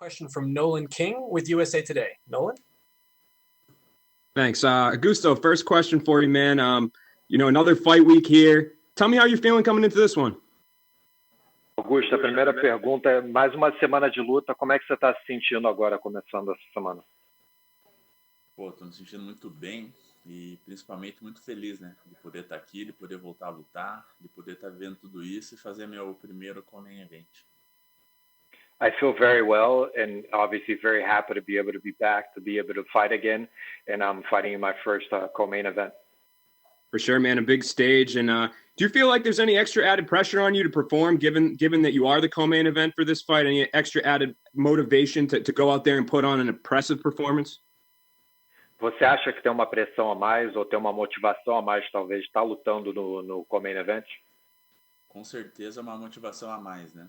Question from Nolan King with USA Today. Nolan? Thanks. Augusto, first question for you, man. Another fight week here. Tell me how you're feeling coming into this one. Augusto, a primeira pergunta é, mais uma semana de luta, como é que você está se sentindo agora, começando essa semana? Pô, tô me sentindo muito bem e principalmente muito feliz, né? De poder estar aqui, de poder voltar a lutar, de poder estar vendo tudo isso e fazer meu primeiro co-main event. I feel very well and obviously very happy to be able to be back, to be able to fight again, and I'm fighting in my first co-main event. For sure, man, a big stage. And do you feel like there's any extra added pressure on you to perform, given that you are the co-main event for this fight? Any extra added motivation to go out there and put on an impressive performance? Você acha que tem uma pressão a mais ou tem uma motivação a mais, talvez, estar lutando no co-main event? Com certeza uma motivação a mais, né?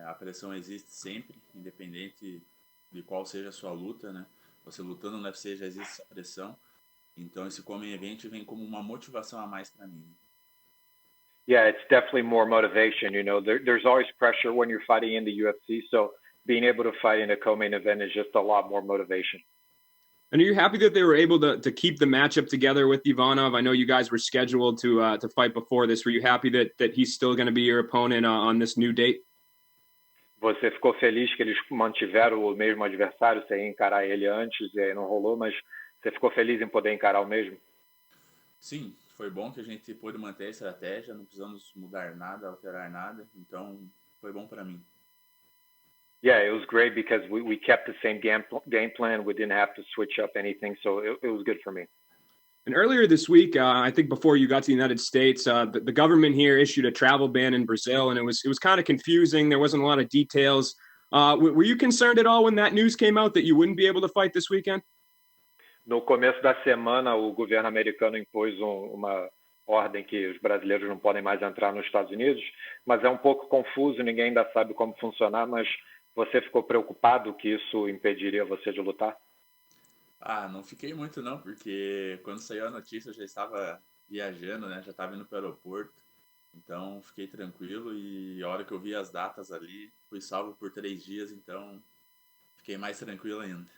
A pressão existe sempre, independente de qual seja a sua luta, né? Você lutando no UFC já existe essa pressão. Então esse co-main event vem como uma motivação a mais para mim. Yeah, it's definitely more motivation. There's always pressure when you're fighting in the UFC, so being able to fight in a co-main event is just a lot more motivation. And are you happy that they were able to keep the matchup together with Ivana? I know you guys were scheduled to fight before this. Were you happy that he's still going to be your opponent on this new date? Você ficou feliz que eles mantiveram o mesmo adversário? Você ia encarar ele antes e aí não rolou, mas você ficou feliz em poder encarar o mesmo? Sim, foi bom que a gente pôde manter a estratégia, não precisamos mudar nada, alterar nada, então foi bom para mim. Yeah, it was great because we kept the same game plan. We didn't have to switch up anything, so it was good for me. And earlier this week, I think before you got to the United States, the government here issued a travel ban in Brazil, and it was kind of confusing. There wasn't a lot of details. Were you concerned at all when that news came out that you wouldn't be able to fight this weekend? No começo da semana, o governo americano impôs uma ordem que os brasileiros não podem mais entrar nos Estados Unidos, mas é um pouco confuso, ninguém ainda sabe como funcionar, mas você ficou preocupado que isso impediria você de lutar? Ah, não fiquei muito não, porque quando saiu a notícia eu já estava viajando, né? Já estava indo para o aeroporto, então fiquei tranquilo e a hora que eu vi as datas ali, fui salvo por 3 dias, então fiquei mais tranquilo ainda.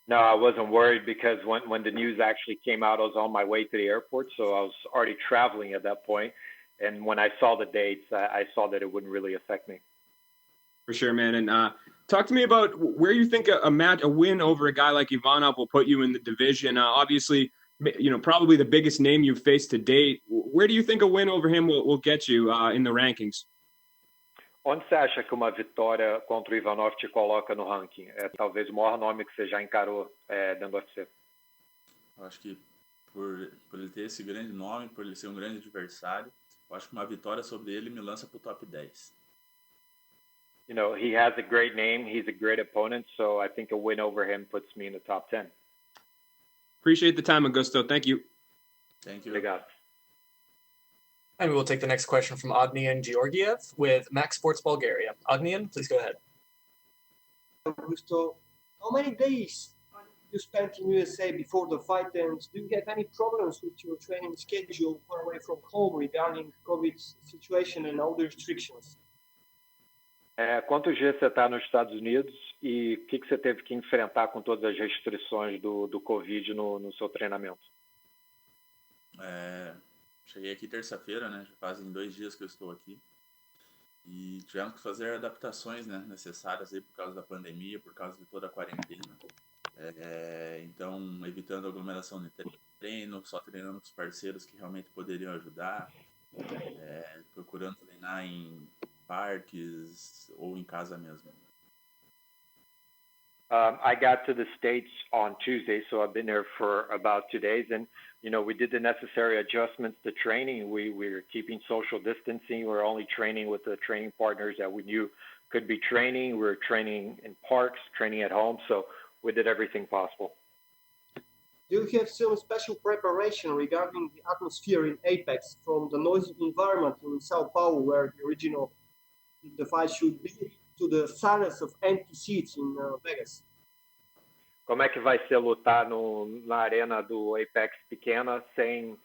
No, I wasn't worried because when the news actually came out, I was on my way to the airport, so I was already traveling at that point. And when I saw the dates, I saw that it wouldn't really affect me. For sure, man. And talk to me about where you think a win over a guy like Ivana will put you in the division. Obviously, probably the biggest name you've faced to date. Where do you think a win over him will get you in the rankings? Onde você acha que uma vitória contra o Ivanov te coloca no ranking? É talvez o maior nome que você já encarou dentro do UFC. Eu acho que por ele ter esse grande nome, por ele ser um grande adversário, eu acho que uma vitória sobre ele me lança para o top 10. He has a great name. He's a great opponent, so I think a win over him puts me in the top 10. Appreciate the time, Augusto. Thank you. Thank you. Obrigado. And we will take the next question from Agnian Georgiev with Max Sports Bulgaria. Agnian, please go ahead. Augusto, how many days you spent in USA before the fight, and do you have any problems with your training schedule far away from home regarding COVID situation and all the restrictions? Quantos dias você está nos Estados Unidos e o que você teve que enfrentar com todas as restrições do Covid no seu treinamento? Cheguei aqui terça-feira, né? Já fazem 2 dias que eu estou aqui. E tivemos que fazer adaptações, né, necessárias aí por causa da pandemia, por causa de toda a quarentena. Então, evitando aglomeração de treino, só treinando com os parceiros que realmente poderiam ajudar. Procurando treinar em parques ou em casa mesmo. I got to the States on Tuesday, so I've been there for about 2 days. And, we did the necessary adjustments to training. We're keeping social distancing. We're only training with the training partners that we knew could be training. We're training in parks, training at home. So we did everything possible. Do you have some special preparation regarding the atmosphere in Apex from the noisy environment in Sao Paulo, where the original the fight should be, to the silence of empty seats in Vegas? Como é que vai ser lutar na arena do Apex pequena, sem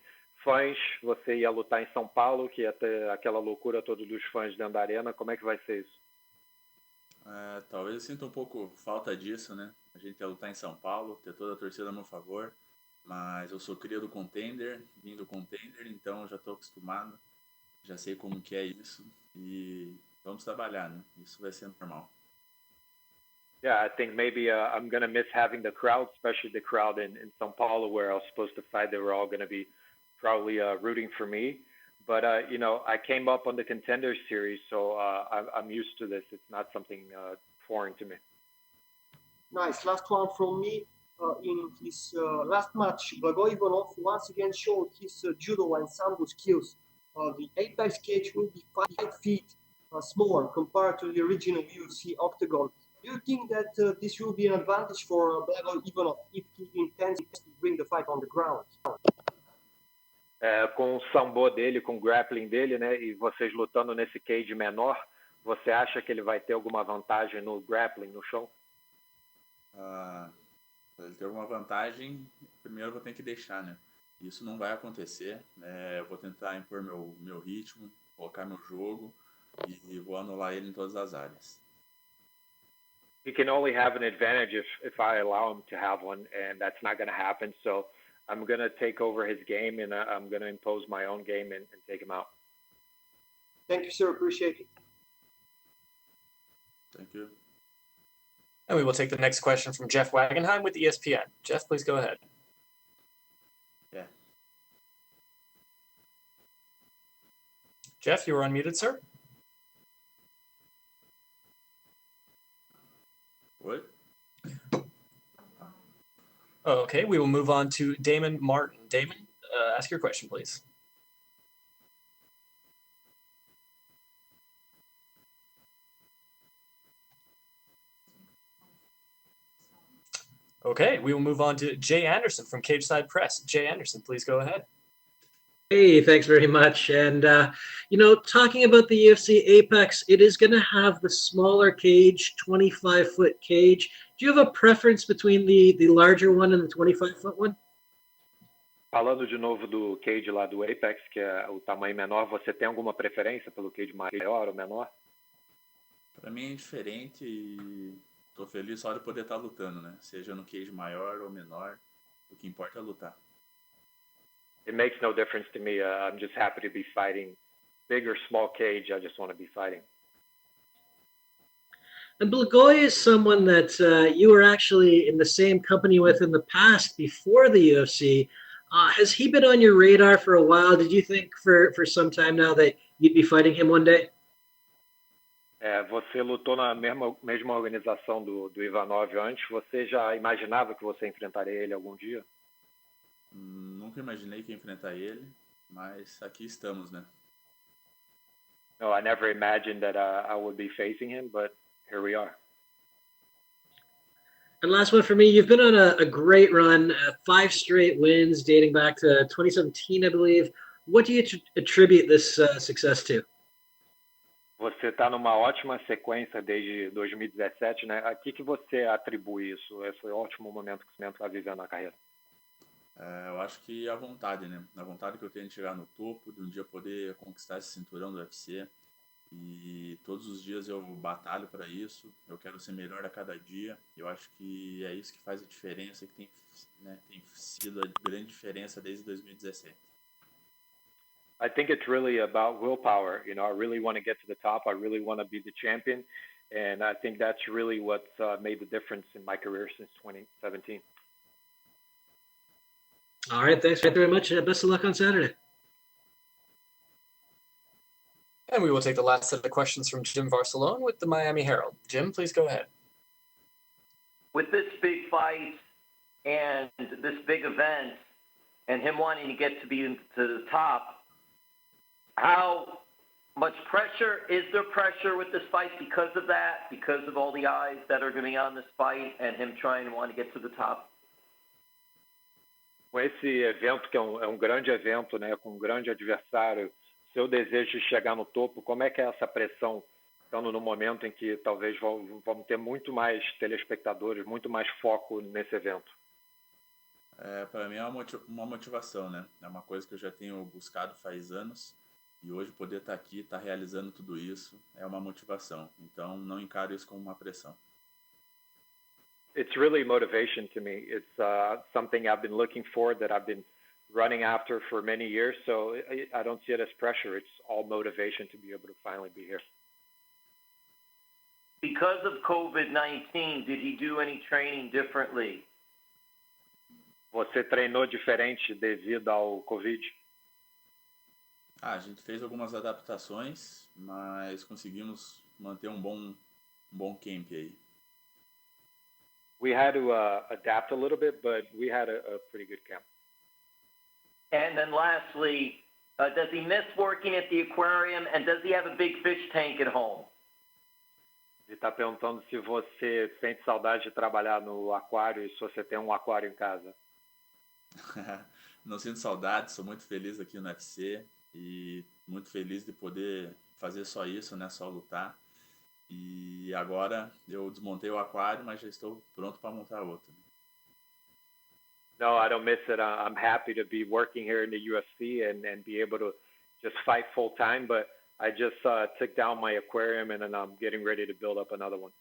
fãs? Você ia lutar em São Paulo, que ia ter aquela loucura toda dos fãs dentro da arena. Como é que vai ser isso? Talvez eu sinta um pouco falta disso, né? A gente ia lutar em São Paulo, ter toda a torcida a meu favor, mas eu sou cria do Contender, vim do Contender, então eu já estou acostumado, já sei como que é isso e vamos trabalhar, né? Isso vai ser normal. Yeah, I think maybe I'm going to miss having the crowd, especially the crowd in Sao Paulo where I was supposed to fight. They were all going to be probably rooting for me. But, I came up on the Contender Series, so I'm used to this. It's not something foreign to me. Nice. Last one from me. In his last match, Blagoy Ivanov once again showed his judo and sambo skills. The apex cage will be 5 feet smaller compared to the original UFC octagon. Do you think that this will be an advantage for Blagoy Ivanov if he intends to bring the fight on the ground? Com o sambo dele, com o grappling dele, né? E vocês lutando nesse cage menor, você acha que ele vai ter alguma vantagem no grappling, no chão? Para ele ter alguma vantagem, primeiro eu vou ter que deixar, né? Isso não vai acontecer. Eu vou tentar impor meu ritmo, colocar meu jogo e vou anular ele em todas as áreas. He can only have an advantage if I allow him to have one, and that's not going to happen. So I'm going to take over his game, and I'm going to impose my own game and take him out. Thank you, sir. Appreciate it. Thank you. And we will take the next question from Jeff Wagenheim with ESPN. Jeff, please go ahead. Yeah. Jeff, you are unmuted, sir. What? Okay, we will move on to Damon Martin. Damon, ask your question, please. Okay, we will move on to Jay Anderson from Cage Side Press. Jay Anderson, please go ahead. Hey, thanks very much. And, talking about the UFC Apex, it is going to have the smaller cage, 25-foot cage. Do you have a preference between the larger one and the 25-foot one? Falando de novo do cage lá do Apex, que é o tamanho menor, você tem alguma preferência pelo cage maior ou menor? Para mim é indiferente e tô feliz só de poder estar lutando, né? Seja no cage maior ou menor, o que importa é lutar. It makes no difference to me. I'm just happy to be fighting. Big or small cage, I just want to be fighting. And Blagoy is someone that you were actually in the same company with in the past before the UFC. Has he been on your radar for a while? Did you think for some time now that you'd be fighting him one day? Você lutou na mesma organização do Ivanov antes. Você já imaginava que você enfrentaria ele algum dia? Nunca imaginei que ia enfrentar ele, mas aqui estamos, né? No, I never imagined that I would be facing him, but here we are. And last one for me, you've been on a great run, 5 straight wins dating back to 2017, I believe. What do you attribute this success to? Você está numa ótima sequência desde 2017, né? A que você atribui isso, esse ótimo momento que você está vivendo na carreira? Eu acho que a vontade, né? A vontade que eu tenho de chegar no topo, de um dia poder conquistar esse cinturão do UFC. E todos os dias eu batalho para isso. Eu quero ser melhor a cada dia. Eu acho que é isso que faz a diferença, que tem sido a grande diferença desde 2017. I think it's really about willpower. I really want to get to the top. I really want to be the champion. And I think that's really what's made the difference in my career since 2017. All right, thanks very much. Best of luck on Saturday. And we will take the last set of questions from Jim Varsalone with the Miami Herald. Jim, please go ahead. With this big fight and this big event and him wanting to get to the top, how much pressure, is there pressure with this fight because of that, because of all the eyes that are going to be on this fight and him trying to want to get to the top? Com esse evento, que é um grande evento, né, com um grande adversário, seu desejo de chegar no topo, como é que é essa pressão, estando no momento em que talvez vamos ter muito mais telespectadores, muito mais foco nesse evento? Para mim é uma motivação, né? É uma coisa que eu já tenho buscado faz anos E hoje poder estar aqui, estar realizando tudo isso, é uma motivação. Então, não encaro isso como uma pressão. It's really motivation to me. It's something I've been looking for, that I've been running after for many years. So I don't see it as pressure. It's all motivation to be able to finally be here. Because of COVID-19, did he do any training differently? Você treinou diferente devido ao Covid? A gente fez algumas adaptações, mas conseguimos manter um bom camp aí. We had to adapt a little bit, but we had a pretty good camp. And then lastly, does he miss working at the aquarium, and does he have a big fish tank at home? Ele está perguntando se você sente saudade de trabalhar no aquário e se você tem um aquário em casa. Não sinto saudade, sou muito feliz aqui no UFC e muito feliz de poder fazer só isso, né? Só lutar. E agora eu desmontei o aquário, mas já estou pronto para montar outro. No, I don't miss it. I'm happy to be working here in the UFC and be able to just fight full time. But I just took down my aquarium and then I'm getting ready to build up another one.